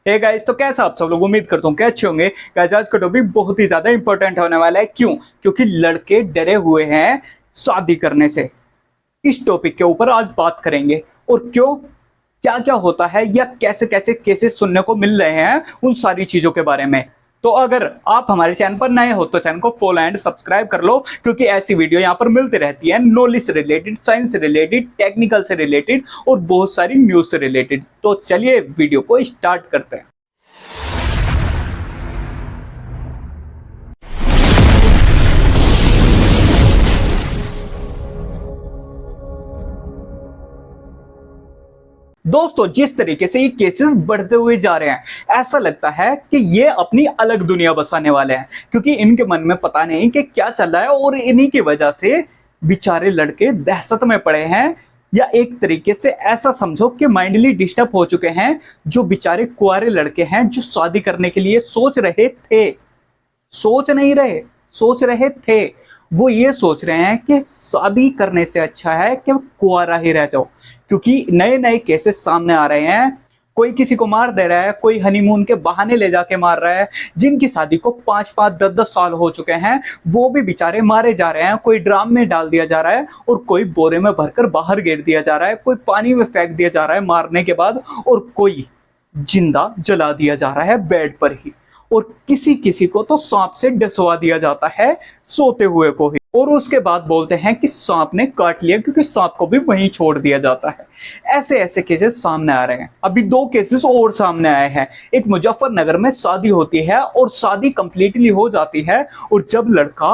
Hey guys, तो कैसा आप सब लोग, उम्मीद करता हूँ कि अच्छे होंगे। गाइस, आज का टॉपिक बहुत ही ज्यादा इंपॉर्टेंट होने वाला है। क्यों? क्योंकि लड़के डरे हुए हैं शादी करने से। इस टॉपिक के ऊपर आज बात करेंगे। और क्यों, क्या क्या होता है या कैसे कैसे केसेस सुनने को मिल रहे हैं, उन सारी चीजों के बारे में। तो अगर आप हमारे चैनल पर नए हो तो चैनल को फॉलो एंड सब्सक्राइब कर लो, क्योंकि ऐसी वीडियो यहाँ पर मिलती रहती है नॉलेज से रिलेटेड, साइंस से रिलेटेड, टेक्निकल से रिलेटेड और बहुत सारी न्यूज से रिलेटेड। तो चलिए वीडियो को स्टार्ट करते हैं। दोस्तों, जिस तरीके से ये केसेस बढ़ते हुए जा रहे हैं, ऐसा लगता है कि ये अपनी अलग दुनिया बसाने वाले हैं, क्योंकि इनके मन में पता नहीं कि क्या चल रहा है और इन्हीं की वजह से बेचारे लड़के दहशत में पड़े हैं, या एक तरीके से ऐसा समझो कि माइंडली डिस्टर्ब हो चुके हैं। जो बेचारे कुंवारे लड़के हैं, जो शादी करने के लिए सोच रहे थे, सोच नहीं रहे, सोच रहे थे, वो ये सोच रहे हैं कि शादी करने से अच्छा है कि कुंवारा ही रह जाओ। क्योंकि नए नए केसेस सामने आ रहे हैं। कोई किसी को मार दे रहा है, कोई हनीमून के बहाने ले जाके मार रहा है। जिनकी शादी को 5-5, 10-10 साल हो चुके हैं, वो भी बेचारे मारे जा रहे हैं। कोई ड्राम में डाल दिया जा रहा है और कोई बोरे में भरकर बाहर गिर दिया जा रहा है, कोई पानी में फेंक दिया जा रहा है मारने के बाद, और कोई जिंदा जला दिया जा रहा है बेड पर ही। और किसी किसी को तो सांप से डसवा दिया जाता है, सोते हुए को ही, और उसके बाद बोलते हैं कि सांप ने काट लिया, क्योंकि सांप को भी वहीं छोड़ दिया जाता है। ऐसे ऐसे केसेस सामने आ रहे हैं। अभी 2 केसेस और सामने आए हैं। एक मुजफ्फरनगर में शादी होती है और शादी कंप्लीटली हो जाती है, और जब लड़का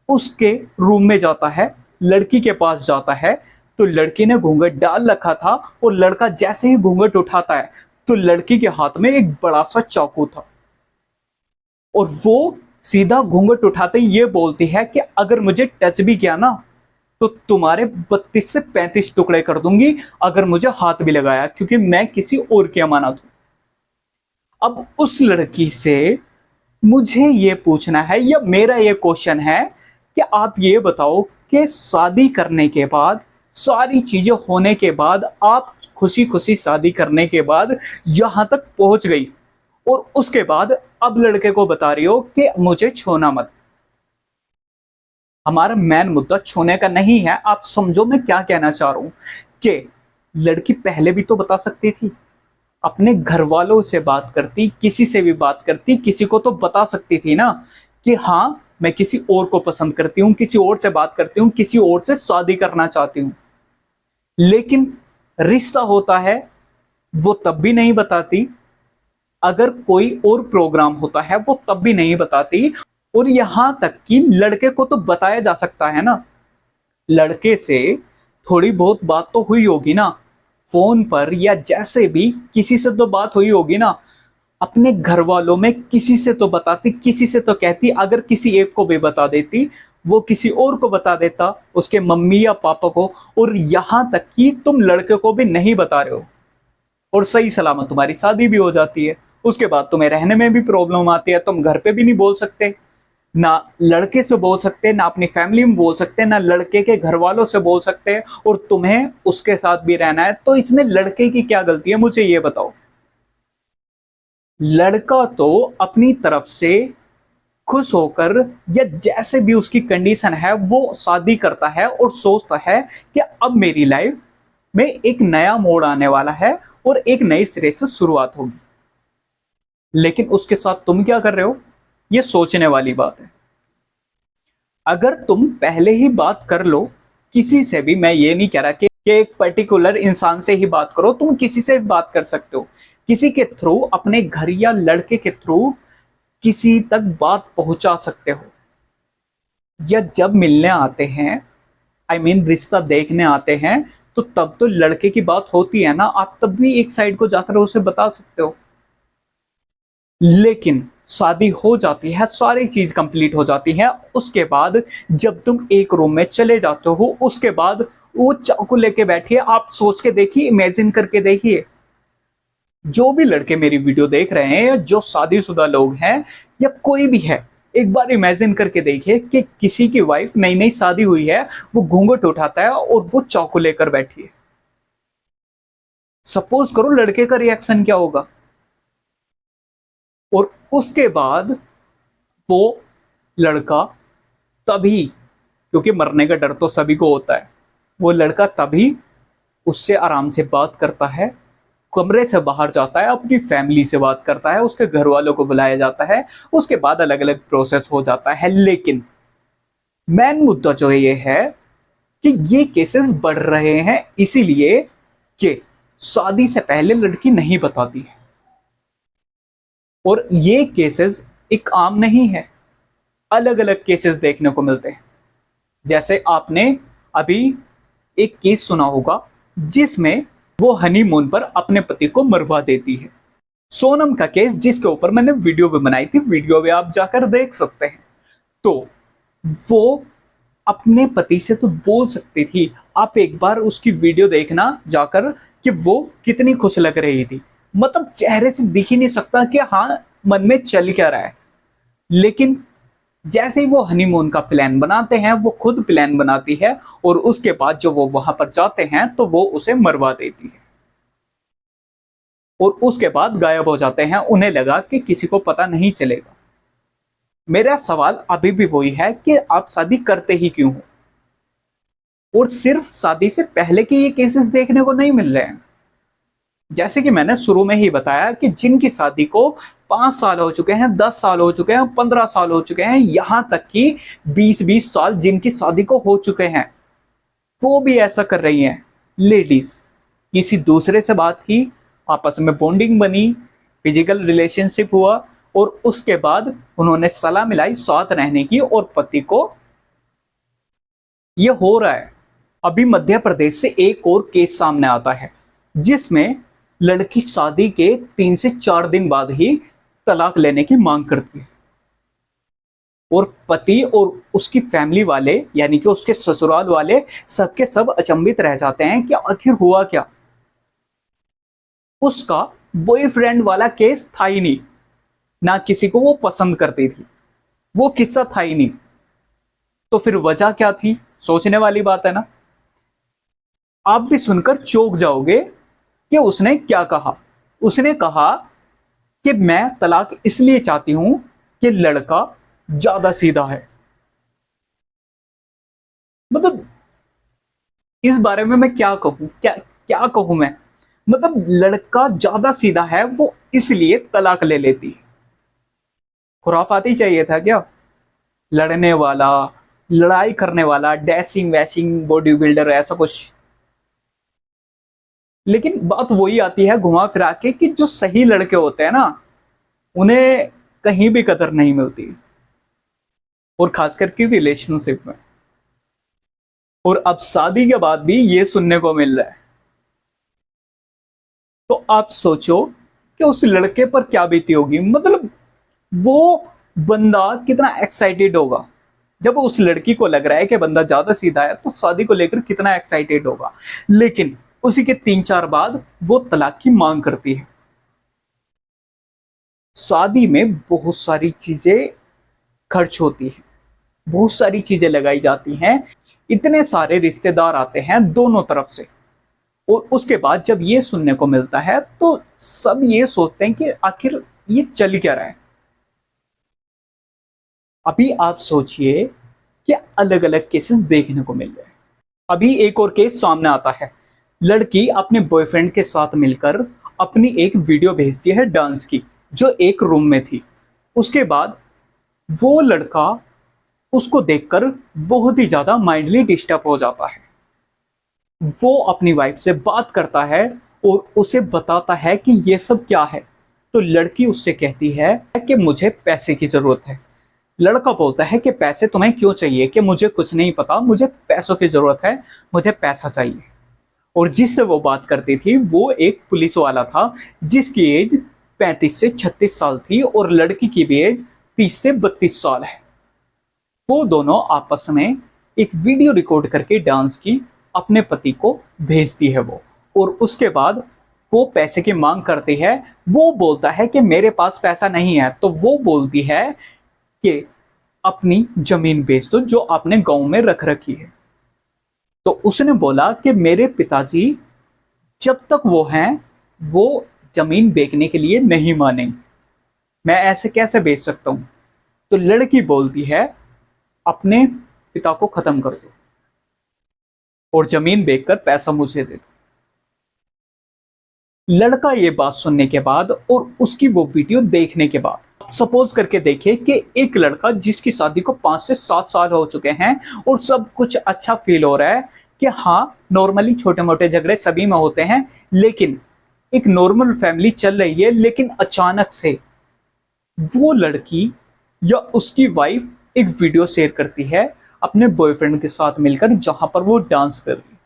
उसके रूम में जाता है, लड़की के पास जाता है, तो लड़की ने घूंघट डाल रखा था, और लड़का जैसे ही घूंघट उठाता है तो लड़की के हाथ में एक बड़ा सा चाकू था, और वो सीधा घूंघट उठाते ही ये बोलती है कि अगर मुझे टच भी किया ना, तो तुम्हारे 32 से 35 टुकड़े कर दूंगी अगर मुझे हाथ भी लगाया, क्योंकि मैं किसी और की अमानत हूं। अब उस लड़की से मुझे ये पूछना है, या मेरा ये क्वेश्चन है कि आप ये बताओ कि शादी करने के बाद, सारी चीजें होने के बाद, आप खुशी खुशी शादी करने के बाद यहां तक पहुंच गई, और उसके बाद अब लड़के को बता रही हो कि मुझे छूना मत। हमारा मेन मुद्दा छूने का नहीं है। आप समझो मैं क्या कहना चाह रहा हूं, कि लड़की पहले भी तो बता सकती थी, अपने घर वालों से बात करती, किसी से भी बात करती, किसी को तो बता सकती थी ना कि हाँ, मैं किसी और को पसंद करती हूँ, किसी और से बात करती हूँ, किसी और से शादी करना चाहती हूँ। लेकिन रिश्ता होता है वो तब भी नहीं बताती, अगर कोई और प्रोग्राम होता है वो तब भी नहीं बताती। और यहां तक कि लड़के को तो बताया जा सकता है ना, लड़के से थोड़ी बहुत बात तो हुई होगी ना, फोन पर या जैसे भी किसी से तो बात हुई होगी ना। अपने घर वालों में किसी से तो बताती, किसी से तो कहती। अगर किसी एक को भी बता देती, वो किसी और को बता देता, उसके मम्मी या पापा को। और यहां तक कि तुम लड़के को भी नहीं बता रहे हो, और सही सलामत तुम्हारी शादी भी हो जाती है। उसके बाद तुम्हें रहने में भी प्रॉब्लम आती है, तुम घर पे भी नहीं बोल सकते, ना लड़के से बोल सकते, ना अपनी फैमिली में बोल सकते, ना लड़के के घर वालों से बोल सकते, और तुम्हें उसके साथ भी रहना है। तो इसमें लड़के की क्या गलती है, मुझे ये बताओ। लड़का तो अपनी तरफ से खुश होकर, या जैसे भी उसकी कंडीशन है, वो शादी करता है और सोचता है कि अब मेरी लाइफ में एक नया मोड़ आने वाला है और एक नए सिरे से शुरुआत होगी। लेकिन उसके साथ तुम क्या कर रहे हो, ये सोचने वाली बात है। अगर तुम पहले ही बात कर लो किसी से भी, मैं ये नहीं कह रहा कि एक पर्टिकुलर इंसान से ही बात करो, तुम किसी से भी बात कर सकते हो, किसी के थ्रू, अपने घर या लड़के के थ्रू किसी तक बात पहुंचा सकते हो। या जब मिलने आते हैं, आई मीन रिश्ता देखने आते हैं, तो तब तो लड़के की बात होती है ना, आप तब भी एक साइड को जाकर उसे बता सकते हो। लेकिन शादी हो जाती है, सारी चीज कंप्लीट हो जाती है, उसके बाद जब तुम एक रूम में चले जाते हो, उसके बाद वो चाकू लेके बैठी है। आप सोच के देखिए, इमेजिन करके देखिए, जो भी लड़के मेरी वीडियो देख रहे हैं, या जो शादीशुदा लोग हैं, या कोई भी है, एक बार इमेजिन करके देखिए कि किसी की वाइफ नई नई शादी हुई है, वो घूंघट उठाता है और वो चाकू लेकर बैठी है। सपोज करो लड़के का रिएक्शन क्या होगा। और उसके बाद वो लड़का तभी, क्योंकि मरने का डर तो सभी को होता है, वो लड़का तभी उससे आराम से बात करता है, कमरे से बाहर जाता है, अपनी फैमिली से बात करता है, उसके घर वालों को बुलाया जाता है, उसके बाद अलग अलग प्रोसेस हो जाता है। लेकिन मेन मुद्दा जो ये है कि ये केसेस बढ़ रहे हैं इसीलिए कि शादी से पहले लड़की नहीं बताती है। और ये केसेस एक आम नहीं है, अलग अलग केसेस देखने को मिलते हैं। जैसे आपने अभी एक केस सुना होगा जिसमें वो हनीमून पर अपने पति को मरवा देती है, सोनम का केस, जिसके ऊपर मैंने वीडियो भी बनाई थी, वीडियो भी आप जाकर देख सकते हैं। तो वो अपने पति से तो बोल सकती थी, आप एक बार उसकी वीडियो देखना जाकर कि वो कितनी खुश लग रही थी, मतलब चेहरे से दिख ही नहीं सकता कि हाँ मन में चल क्या रहा है। लेकिन जैसे ही वो हनीमून का प्लान बनाते हैं, वो खुद प्लान बनाती है और उसके बाद जो वो वहां पर जाते हैं तो वो उसे मरवा देती है और उसके बाद गायब हो जाते हैं। उन्हें लगा कि किसी को पता नहीं चलेगा। मेरा सवाल अभी भी वही है कि आप शादी करते ही क्यों हो? और सिर्फ शादी से पहले के ये केसेस देखने को नहीं मिल रहे हैं। जैसे कि मैंने शुरू में ही बताया कि जिनकी शादी को 5 साल हो चुके हैं, 10 साल हो चुके हैं, 15 साल हो चुके हैं, यहां तक कि 20-20 साल जिनकी शादी को हो चुके हैं, वो भी ऐसा कर रही हैं। लेडीज किसी दूसरे से बात की, आपस में बॉन्डिंग बनी, फिजिकल रिलेशनशिप हुआ और उसके बाद उन्होंने सलाह मिलाई साथ रहने की और पति को, ये हो रहा है। अभी मध्य प्रदेश से एक और केस सामने आता है जिसमें लड़की शादी के 3 से 4 दिन बाद ही तलाक लेने की मांग करती है और पति और उसकी फैमिली वाले यानी कि उसके ससुराल वाले सबके सब अचंभित रह जाते हैं कि आखिर हुआ क्या। उसका बॉयफ्रेंड वाला केस था ही नहीं, ना किसी को वो पसंद करती थी, वो किस्सा था ही नहीं। तो फिर वजह क्या थी? सोचने वाली बात है ना। आप भी सुनकर चौंक जाओगे कि उसने क्या कहा। उसने कहा कि मैं तलाक इसलिए चाहती हूं कि लड़का ज्यादा सीधा है। मतलब इस बारे में मैं क्या कहूं, क्या क्या कहूं मैं। मतलब लड़का ज्यादा सीधा है, वो इसलिए तलाक ले लेती है। खुराफाती चाहिए था क्या? लड़ने वाला, लड़ाई करने वाला, डैशिंग वैशिंग बॉडी बिल्डर, ऐसा कुछ। लेकिन बात वही आती है घुमा फिरा के कि जो सही लड़के होते हैं ना, उन्हें कहीं भी कदर नहीं मिलती, और खास करके रिलेशनशिप में। और अब शादी के बाद भी ये सुनने को मिल रहा है। तो आप सोचो कि उस लड़के पर क्या बीती होगी। मतलब वो बंदा कितना एक्साइटेड होगा जब उस लड़की को लग रहा है कि बंदा ज्यादा सीधा है, तो शादी को लेकर कितना एक्साइटेड होगा। लेकिन उसी के 3-4 बाद वो तलाक की मांग करती है। शादी में बहुत सारी चीजें खर्च होती है, बहुत सारी चीजें लगाई जाती हैं, इतने सारे रिश्तेदार आते हैं दोनों तरफ से। और उसके बाद जब ये सुनने को मिलता है तो सब ये सोचते हैं कि आखिर ये चल क्या रहा है। अभी आप सोचिए कि अलग अलग केसेस देखने को मिल रहे हैं। अभी एक और केस सामने आता है। लड़की अपने बॉयफ्रेंड के साथ मिलकर अपनी एक वीडियो भेजती है डांस की, जो एक रूम में थी। उसके बाद वो लड़का उसको देखकर बहुत ही ज्यादा माइंडली डिस्टर्ब हो जाता है। वो अपनी वाइफ से बात करता है और उसे बताता है कि ये सब क्या है। तो लड़की उससे कहती है कि मुझे पैसे की जरूरत है। लड़का बोलता है कि पैसे तुम्हें क्यों चाहिए? कि मुझे कुछ नहीं पता, मुझे पैसों की जरूरत है, मुझे पैसा चाहिए। और जिससे वो बात करती थी वो एक पुलिस वाला था जिसकी एज 35 से 36 साल थी और लड़की की भी एज 30 से 32 साल है। वो दोनों आपस में एक वीडियो रिकॉर्ड करके डांस की अपने पति को भेजती है वो। और उसके बाद वो पैसे की मांग करती है। वो बोलता है कि मेरे पास पैसा नहीं है। तो वो बोलती है कि अपनी जमीन बेच दो जो आपने गांव में रख रखी है। तो उसने बोला कि मेरे पिताजी जब तक वो हैं वो जमीन बेचने के लिए नहीं मानेंगे। मैं ऐसे कैसे बेच सकता हूँ? तो लड़की बोलती है अपने पिता को खत्म कर दो और जमीन बेचकर पैसा मुझे दे दो। लड़का ये बात सुनने के बाद और उसकी वो वीडियो देखने के बाद सपोज करके देखिए कि एक लड़का जिसकी शादी को 5 से 7 साल हो चुके हैं और सब कुछ अच्छा फील हो रहा है कि हाँ नॉर्मली छोटे मोटे झगड़े सभी में होते हैं, लेकिन एक नॉर्मल फैमिली चल रही है, लेकिन अचानक से वो लड़की या उसकी वाइफ एक वीडियो शेयर करती है अपने बॉयफ्रेंड के साथ मिलकर जहां पर वो डांस कर रही।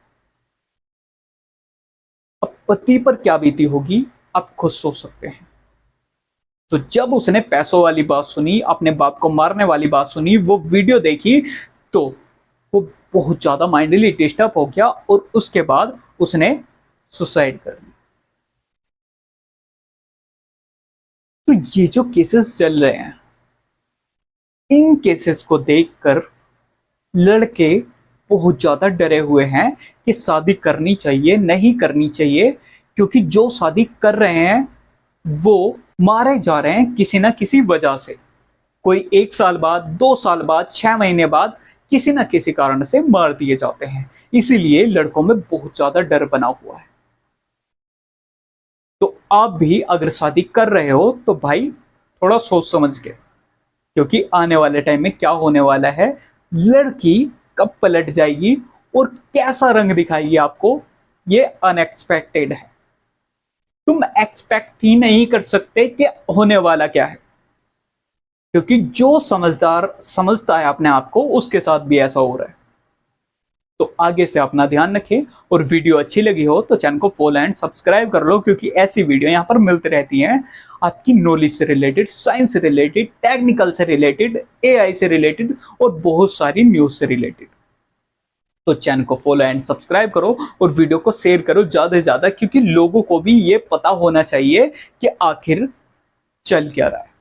अब पति पर क्या बीती होगी आप खुद सोच सकते हैं। तो जब उसने पैसों वाली बात सुनी, अपने बाप को मारने वाली बात सुनी, वो वीडियो देखी, तो वो बहुत ज्यादा माइंडली डिस्टर्ब हो गया और उसके बाद उसने सुसाइड कर ली। तो ये जो केसेस चल रहे हैं, इन केसेस को देखकर लड़के बहुत ज्यादा डरे हुए हैं कि शादी करनी चाहिए नहीं करनी चाहिए, क्योंकि जो शादी कर रहे हैं वो मारे जा रहे हैं किसी ना किसी वजह से। कोई 1 साल बाद, 2 साल बाद, 6 महीने बाद किसी ना किसी कारण से मार दिए जाते हैं। इसीलिए लड़कों में बहुत ज्यादा डर बना हुआ है। तो आप भी अगर शादी कर रहे हो तो भाई थोड़ा सोच समझ के, क्योंकि आने वाले टाइम में क्या होने वाला है, लड़की कब पलट जाएगी और कैसा रंग दिखाएगी आपको, ये अनएक्सपेक्टेड है। तुम एक्सपेक्ट ही नहीं कर सकते कि होने वाला क्या है, क्योंकि जो समझदार समझता है अपने आप को उसके साथ भी ऐसा हो रहा है। तो आगे से अपना ध्यान रखें, और वीडियो अच्छी लगी हो तो चैनल को फॉलो एंड सब्सक्राइब कर लो, क्योंकि ऐसी वीडियो यहाँ पर मिलती रहती हैं आपकी नॉलेज से रिलेटेड, साइंस से रिलेटेड, टेक्निकल से रिलेटेड, एआई से रिलेटेड और बहुत सारी न्यूज से रिलेटेड। तो चैनल को फॉलो एंड सब्सक्राइब करो और वीडियो को शेयर करो ज्यादा से ज्यादा, क्योंकि लोगों को भी ये पता होना चाहिए कि आखिर चल क्या रहा है।